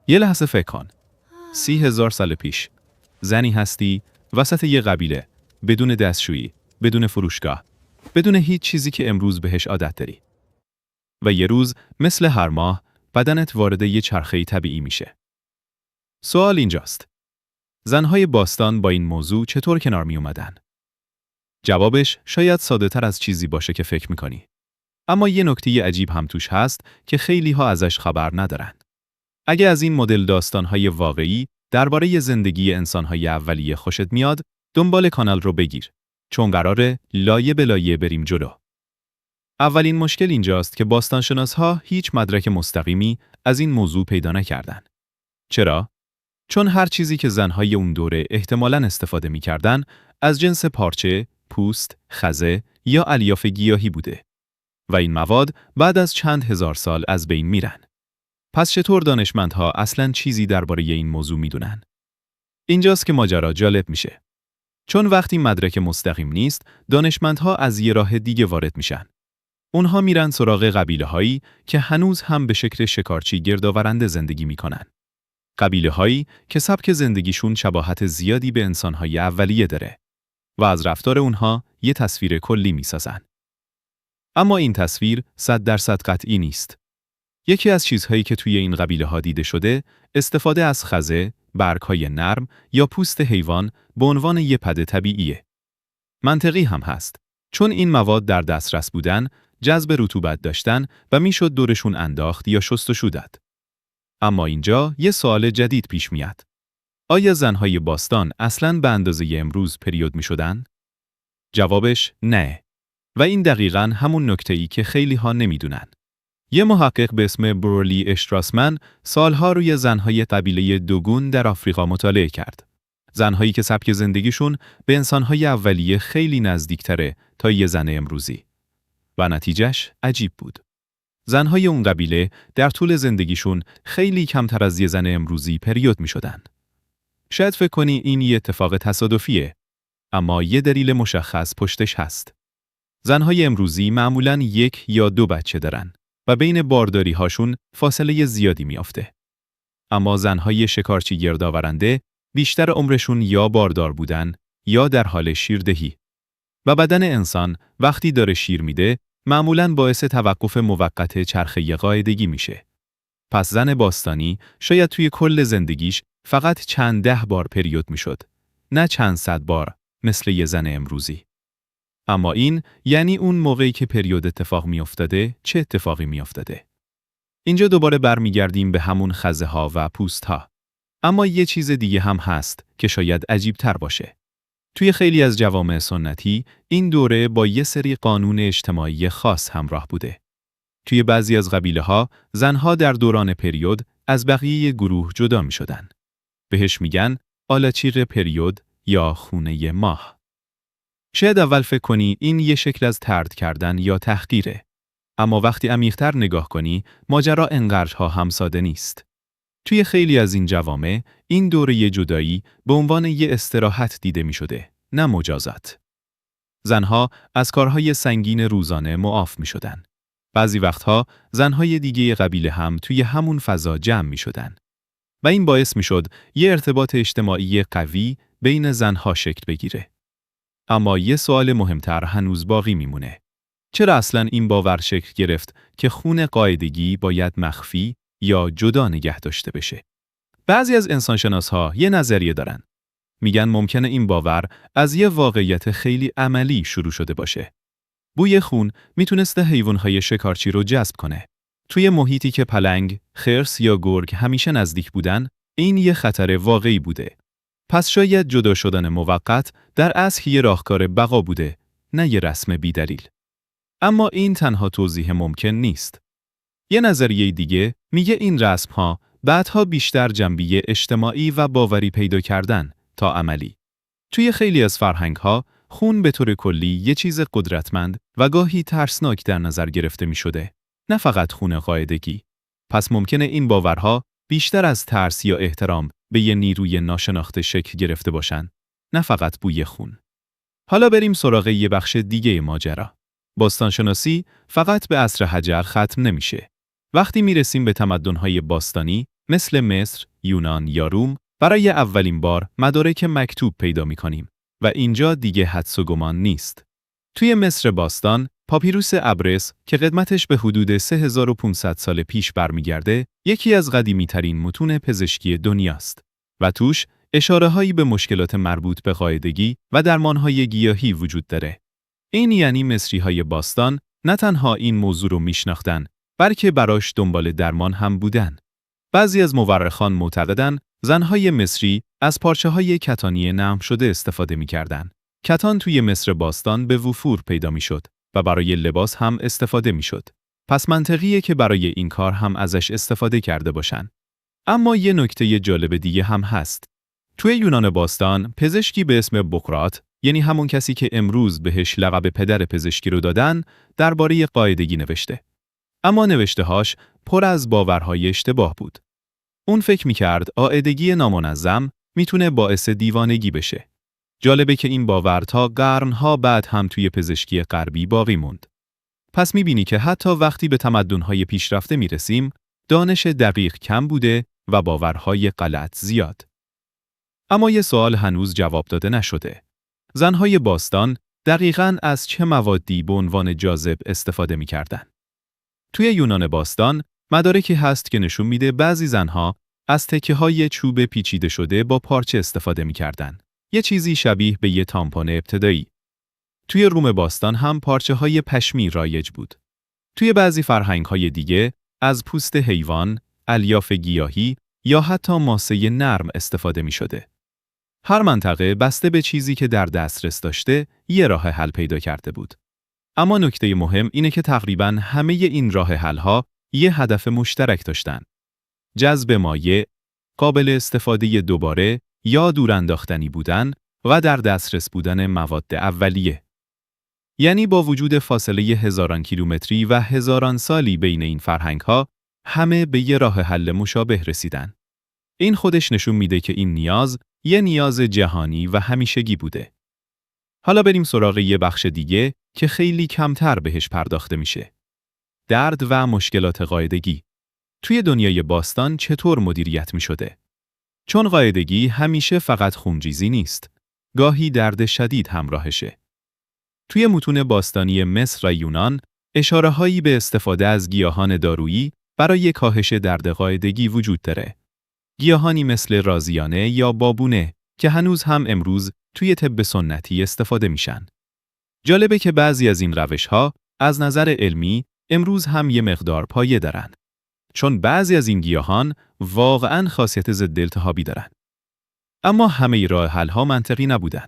یه لحظه فکر کن. 30,000 سال پیش زنی هستی وسط یه قبیله، بدون دستشویی، بدون فروشگاه، بدون هیچ چیزی که امروز بهش عادت داری. و یه روز مثل هر ماه بدنت وارد یه چرخه طبیعی میشه. سوال اینجاست: زنهای باستان با این موضوع چطور کنار می اومدن؟ جوابش شاید ساده تر از چیزی باشه که فکر میکنی. اما یه نکته عجیب هم توش هست که خیلی ها ازش خبر ندارن. اگه از این مدل داستانهای واقعی درباره زندگی انسانهای اولیه خوشت میاد، دنبال کانال رو بگیر. چون قراره لایه به لایه بریم جلو. اولین مشکل اینجاست که باستانشناسها هیچ مدرک مستقیمی از این موضوع پیدا نکردن. چرا؟ چون هر چیزی که زنهای اون دوره احتمالاً استفاده می‌کردن از جنس پارچه، پوست، خزه یا الیاف گیاهی بوده و این مواد بعد از چند هزار سال از بین میرن. پس چطور دانشمندها اصلاً چیزی درباره این موضوع میدونن؟ اینجاست که ماجرا جالب میشه. چون وقتی مدرک مستقیم نیست، دانشمندها از یه راه دیگه وارد میشن. اونها میرن سراغ قبیله‌هایی که هنوز هم به شکل شکارچی گردآورنده زندگی میکنن. قبیله‌هایی که سبک زندگیشون شباهت زیادی به انسان‌های اولیه داره و از رفتار اونها یه تصویر کلی میسازن. اما این تصویر 100% قطعی نیست. یکی از چیزهایی که توی این قبیله‌ها دیده شده، استفاده از خزه، برگ‌های نرم یا پوست حیوان به عنوان یه پده طبیعیه. منطقی هم هست، چون این مواد در دسترس بودن، جذب رطوبت داشتن و میشد دورشون انداخت یا شستشو داد. اما اینجا یه سوال جدید پیش میاد. آیا زنهای باستان اصلاً به اندازه امروز پریود می شدن؟ جوابش نه. و این دقیقاً همون نکته‌ای که خیلی ها نمیدونن. یه محقق به اسم برولی اشتراسمن سالها روی زنهای قبیله دوگون در آفریقا مطالعه کرد. زنهایی که سبک زندگیشون به انسانهای اولیه خیلی نزدیکتره تا یه زن امروزی. و نتیجهش عجیب بود. زنهای اون قبیله در طول زندگیشون خیلی کمتر از یه زن امروزی پریود می شدن. شاید فکر کنی این یه اتفاق تصادفیه، اما یه دلیل مشخص پشتش هست. زنهای امروزی معمولاً 1 یا 2 بچه دارن و بین بارداری هاشون فاصله زیادی میافته. اما زنهای شکارچی گردآورنده بیشتر عمرشون یا باردار بودن یا در حال شیردهی. و بدن انسان وقتی داره شیر میده معمولاً باعث توقف موقت چرخه قاعدگی میشه. پس زن باستانی شاید توی کل زندگیش فقط چند 10 بار پریود میشد، نه چند 100 بار مثل یه زن امروزی. اما این یعنی اون موقعی که پریود اتفاق میافتاده چه اتفاقی میافتاده؟ اینجا دوباره برمیگردیم به همون خزه ها و پوست ها. اما یه چیز دیگه هم هست که شاید عجیب تر باشه. توی خیلی از جوامع سنتی این دوره با یه سری قانون اجتماعی خاص همراه بوده. توی بعضی از قبیله‌ها زنها در دوران پریود از بقیه گروه جدا می شدن. بهش میگن آلاچیق پریود یا خونه ماه. شاید اول فکر کنی این یه شکل از طرد کردن یا تحقیره. اما وقتی عمیق‌تر نگاه کنی ماجرا انقدرها هم ساده نیست. توی خیلی از این جوامع این دوره جدایی به عنوان یه استراحت دیده می شده، نه مجازات. زنها از کارهای سنگین روزانه معاف می شدن. بعضی وقتها زنهای دیگه قبیله هم توی همون فضا جمع می شدن. و این باعث می شد یه ارتباط اجتماعی قوی بین زنها شکل بگیره. اما یه سوال مهمتر هنوز باقی میمونه. چرا اصلاً این باور شکل گرفت که خون قاعدگی باید مخفی یا جدا نگه داشته بشه؟ بعضی از انسانشناسها یه نظریه دارن. میگن ممکنه این باور از یه واقعیت خیلی عملی شروع شده باشه. بوی خون میتونسته حیوانهای شکارچی رو جذب کنه. توی محیطی که پلنگ، خرس یا گرگ همیشه نزدیک بودن، این یه خطر واقعی بوده. پس شاید جدا شدن موقت در اصل یه راهکار بقا بوده، نه یه رسم بی‌دلیل. اما این تنها توضیح ممکن نیست. یه نظریه دیگه میگه این رسم‌ها بعدها بیشتر جنبه اجتماعی و باوری پیدا کردن تا عملی. توی خیلی از فرهنگ‌ها خون به طور کلی یه چیز قدرتمند و گاهی ترسناک در نظر گرفته می‌شده، نه فقط خون قاعدگی. پس ممکنه این باورها بیشتر از ترس یا احترام به یه نیروی ناشناخته شکل گرفته باشن، نه فقط بوی خون. حالا بریم سراغ یه بخش دیگه ماجرا. باستانشناسی فقط به عصر حجر ختم نمیشه. وقتی میرسیم به تمدن‌های باستانی، مثل مصر، یونان یا روم برای اولین بار مدارک مکتوب پیدا می‌کنیم و اینجا دیگه حدس و گمان نیست. توی مصر باستان، پاپیروس ابرس که قدمتش به حدود 3500 سال پیش برمیگرده، یکی از قدیمی‌ترین متون پزشکی دنیاست و توش اشاره‌هایی به مشکلات مربوط به قاعدگی و درمان‌های گیاهی وجود داره. این یعنی مصری‌های باستان نه تنها این موضوع رو میشناختن، بلکه براش دنبال درمان هم بودن. بعضی از مورخان معتقدن زنهای مصری از پارچه‌های کتانی نرم شده استفاده می‌کردن. کتان توی مصر باستان به وفور پیدا می‌شد و برای لباس هم استفاده می‌شد. پس منطقیه که برای این کار هم ازش استفاده کرده باشن. اما یه نکته جالب دیگه هم هست. توی یونان باستان پزشکی به اسم بوقراط، یعنی همون کسی که امروز بهش لقب پدر پزشکی رو دادن، درباره قاعدگی نوشته. اما نوشته‌هاش پر از باورهای اشتباه بود. اون فکر می‌کرد قاعدگی نامنظم میتونه باعث دیوانگی بشه. جالبه که این باور تا قرن‌ها بعد هم توی پزشکی غربی باقی موند. پس می‌بینی که حتی وقتی به تمدن‌های پیشرفته میرسیم، دانش دقیق کم بوده و باورهای غلط زیاد. اما یه سوال هنوز جواب داده نشده. زنهای باستان دقیقاً از چه موادی به عنوان جاذب استفاده می‌کردن؟ توی یونان باستان مدارکی هست که نشون میده بعضی زنها از تکه‌های چوب پیچیده شده با پارچه استفاده می‌کردن. یه چیزی شبیه به یه تامپون ابتدایی. توی روم باستان هم پارچه‌های پشمی رایج بود. توی بعضی فرهنگ‌های دیگه از پوست حیوان، الیاف گیاهی یا حتی ماسه نرم استفاده می‌شده. هر منطقه بسته به چیزی که در دسترس داشته یه راه حل پیدا کرده بود. اما نکته مهم اینه که تقریباً همه این راه حل‌ها یه هدف مشترک داشتن. جذب مایع، قابل استفاده دوباره یا دورانداختنی بودن و در دسترس بودن مواد اولیه. یعنی با وجود فاصله هزاران کیلومتری و هزاران سالی بین این فرهنگ‌ها، همه به یه راه حل مشابه رسیدن. این خودش نشون میده که این نیاز یه نیاز جهانی و همیشگی بوده. حالا بریم سراغ یه بخش دیگه که خیلی کمتر بهش پرداخته میشه. درد و مشکلات قاعدگی. توی دنیای باستان چطور مدیریت میشده؟ چون قاعدگی همیشه فقط خونریزی نیست. گاهی درد شدید همراهشه. توی متون باستانی مصر و یونان، اشاره‌هایی به استفاده از گیاهان دارویی برای کاهش درد قاعدگی وجود داره. گیاهانی مثل رازیانه یا بابونه که هنوز هم امروز توی طب سنتی استفاده میشن. جالبه که بعضی از این روش‌ها از نظر علمی امروز هم یه مقدار پایه دارن. چون بعضی از این گیاهان واقعاً خاصیت ضد التهابی دارن. اما همه راه حل‌ها منطقی نبودن.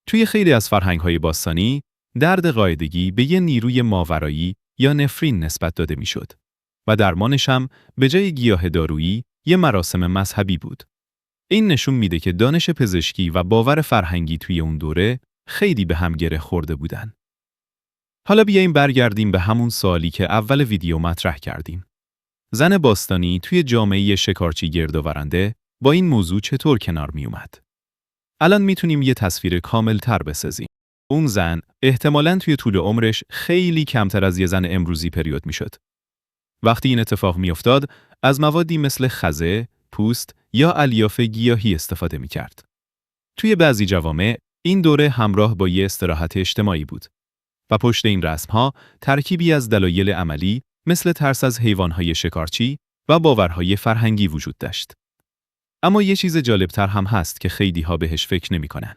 توی خیلی از فرهنگ‌های باستانی، درد قاعدگی به یه نیروی ماورایی یا نفرین نسبت داده میشد و درمانش هم به جای گیاه دارویی یه مراسم مذهبی بود. این نشون میده که دانش پزشکی و باور فرهنگی توی اون دوره خیلی به هم گره خورده بودن. حالا بیاییم برگردیم به همون سوالی که اول ویدیو مطرح کردیم. زن باستانی توی جامعه شکارچی گردآورنده با این موضوع چطور کنار می اومد؟ الان میتونیم یه تصویر کامل تر بسازیم. اون زن احتمالاً توی طول عمرش خیلی کمتر از یه زن امروزی پریود میشد. وقتی این اتفاق میافتاد، از موادی مثل خزه، پوست یا الیاف گیاهی استفاده میکرد. توی بعضی جوامع این دوره همراه با یه استراحت اجتماعی بود و پشت این رسم‌ها ترکیبی از دلایل عملی مثل ترس از حیوان‌های شکارچی و باورهای فرهنگی وجود داشت. اما یه چیز جالبتر هم هست که خیلی‌ها بهش فکر نمی‌کنن.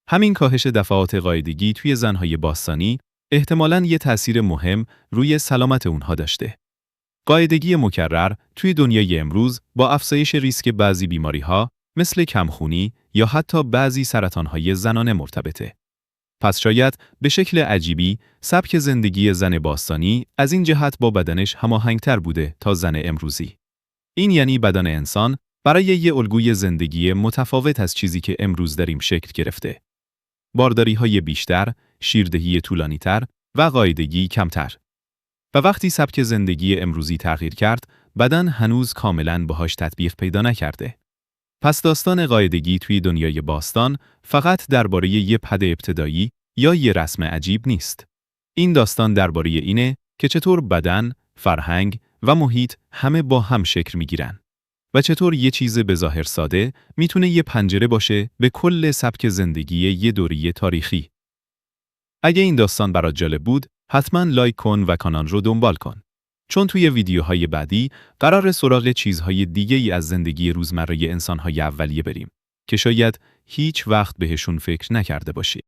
همین کاهش دفعات قاعدگی توی زن‌های باستانی احتمالاً یه تأثیر مهم روی سلامت اونها داشته. قاعدگی مکرر توی دنیای امروز با افزایش ریسک بعضی بیماری‌ها مثل کمخونی یا حتی بعضی سرطان‌های زنانه مرتبطه. پس شاید به شکل عجیبی سبک زندگی زن باستانی از این جهت با بدنش هماهنگتر بوده تا زن امروزی. این یعنی بدن انسان برای یه الگوی زندگی متفاوت از چیزی که امروز داریم شکل گرفته. بارداری‌های بیشتر، شیردهی طولانی‌تر و قاعدگی کمتر. و وقتی سبک زندگی امروزی تغییر کرد، بدن هنوز کاملاً باهاش تطبیق پیدا نکرده. پس داستان قاعدگی توی دنیای باستان فقط درباره یه پد ابتدایی یا یه رسم عجیب نیست. این داستان درباره اینه که چطور بدن، فرهنگ و محیط همه با هم شکل میگیرن. و چطور یه چیز به ظاهر ساده میتونه یه پنجره باشه به کل سبک زندگی یه دوره تاریخی. اگه این داستان برات جالب بود، حتما لایک کن و کانال رو دنبال کن. چون توی ویدیوهای بعدی قرار سراغ چیزهای دیگه‌ای از زندگی روزمره انسان‌های اولیه بریم که شاید هیچ وقت بهشون فکر نکرده باشی.